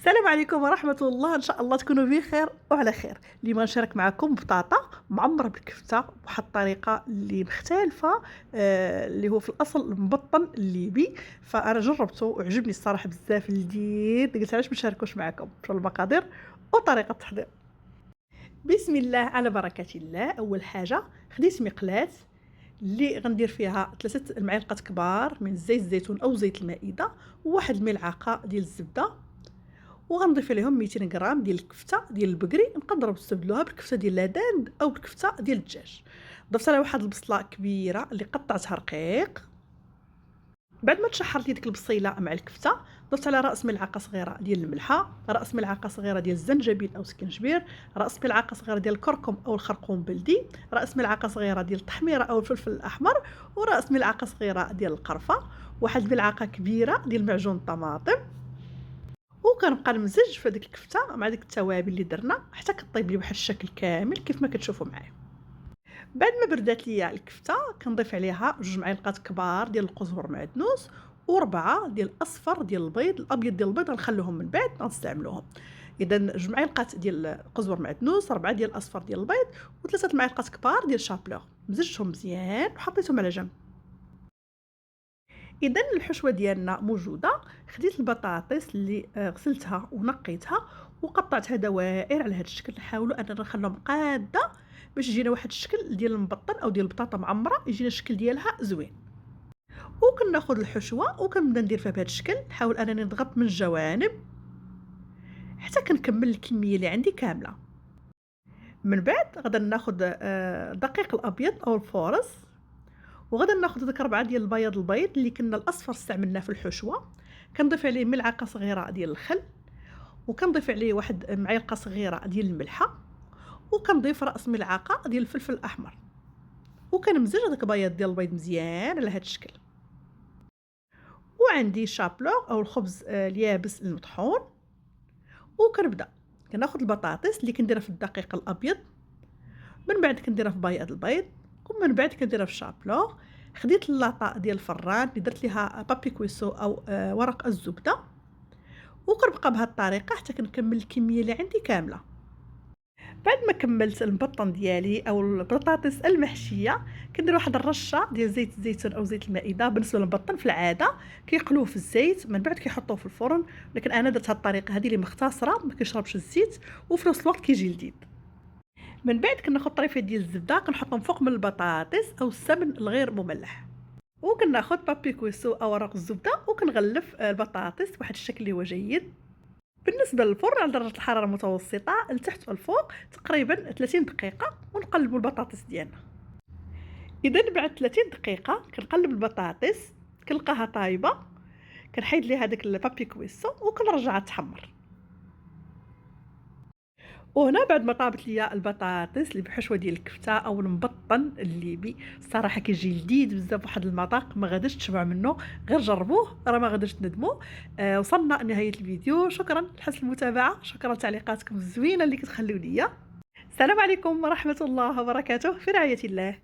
السلام عليكم ورحمة الله، إن شاء الله تكونوا بخير وعلى خير. اليوم غنشارك معكم بطاطا معمرة بالكفتة بواحد الطريقة اللي مختلفة، اللي هو في الأصل المبطن الليبي. فأنا جربته وعجبني الصراحة بزاف، لذيذ. قلت علاش ما نشاركوش معكم في المقادير وطريقة التحضير. بسم الله على بركة الله. أول حاجة خديت مقلاة اللي غندير فيها 3 معالق كبار من زيت الزيتون أو زيت المائدة، وواحد الملعقة ديال الزبدة، وغنضيف عليهم 200 غرام ديال الكفته ديال البقري. نقدروا تستبدلوها بالكفته ديال العدن او بالكفته ديال الدجاج. ضفت عليها واحد البصله كبيره اللي قطعتها رقيق. بعد ما تشحرت لي ديك البصيله مع الكفته، ضفت على راس ملعقه صغيره ديال الملحه، راس ملعقه صغيره ديال الزنجبيل او سكنجبير، راس ملعقه صغيره ديال الكركم او الخرقوم بلدي، راس ملعقه صغيره ديال التحميره او الفلفل الاحمر، وراس ملعقه صغيره ديال القرفه، واحد ملعقه كبيره ديال معجون الطماطم. وكنبقى نمزج في هذيك الكفته مع ديك التوابل اللي درنا حتى كطيب لي بواحد الشكل كامل كيف ما كتشوفوا معايا. بعد ما بردات ليا الكفته كنضيف عليها 2 معالق كبار ديال القزبر معدنوس، و4 ديال الاصفر ديال البيض. الابيض ديال البيض غنخلوهم من بعد غنستعملوهم. اذا 2 معالق ديال القزبر معدنوس، 4 ديال الاصفر ديال البيض، و3 معالق كبار ديال الشابلور. مزجتهم مزيان وحطيتهم على جنب. اذا الحشوه ديالنا موجوده. خديت البطاطس اللي غسلتها ونقيتها وقطعتها دوائر على هذا الشكل. نحاولوا اننا نخليهم قاده باش يجينا واحد الشكل ديال المبطن او ديال البطاطا معمره، يجينا الشكل ديالها زوين. وكناخذ الحشوه وكنبدا ندير فيها بهذا الشكل. نحاول انني نضغط من الجوانب حتى كنكمل الكميه اللي عندي كامله. من بعد غادا ناخذ دقيق الابيض او الفورص، وغادا ناخذ ديك 4 ديال البيض اللي كنا الاصفر استعملناه في الحشوه. كنضيف عليه ملعقه صغيره ديال الخل، وكنضيف عليه واحد معلقه صغيره ديال الملحه، وكنضيف راس ملعقه ديال الفلفل الاحمر، وكنمزج هذاك بياض ديال البيض مزيان على هذا الشكل. وعندي شابلور او الخبز اليابس المطحون. وكنبدا كناخذ البطاطس اللي كنديرها في الدقيق الابيض، من بعد كنديرها في بياض البيض، ومن بعد كنديرها في الشابلور. خديت اللاطه ديال الفران اللي درت ليها بابي كويسو او ورق الزبده، وكنبقى بهذه الطريقه حتى كنكمل الكميه اللي عندي كامله. بعد ما كملت المبطن ديالي او البطاطس المحشيه، كندير واحد الرشه ديال زيت الزيتون او زيت المائده. بالنسبه للمبطن في العاده كيقلوه في الزيت من بعد كيحطوه في الفرن، لكن انا درت هذه الطريقه هذه اللي مختصره ما كيشربش الزيت وفي نفس الوقت كيجي لذيذ. من بعد كناخذ طريفات ديال الزبده كنحطهم فوق من البطاطس او السمن الغير مملح، وكناخذ بابي كويسو او ورق الزبده وكنغلف البطاطس بواحد الشكل اللي هو جيد. بالنسبه للفرن على درجه الحراره المتوسطه لتحت والفوق تقريبا 30 دقيقه، ونقلبوا البطاطس ديالنا. اذا بعد 30 دقيقه كنقلب البطاطس كنلقاها طايبه، كنحيد ليها هذاك البابي كويسو وكنرجعها تحمر. وهنا بعد ما طابت ليا البطاطس اللي بحشوه ديال الكفته او المبطن الليبي، الصراحه كيجي لذيذ بزاف، واحد المذاق ما غاديش تشبع منه، غير جربوه راه ما غاديش تندموا. وصلنا لنهايه الفيديو. شكرا لحسن المتابعه، شكرا لتعليقاتكم الزوينه اللي كتخليو ليا. السلام عليكم ورحمه الله وبركاته، في رعايه الله.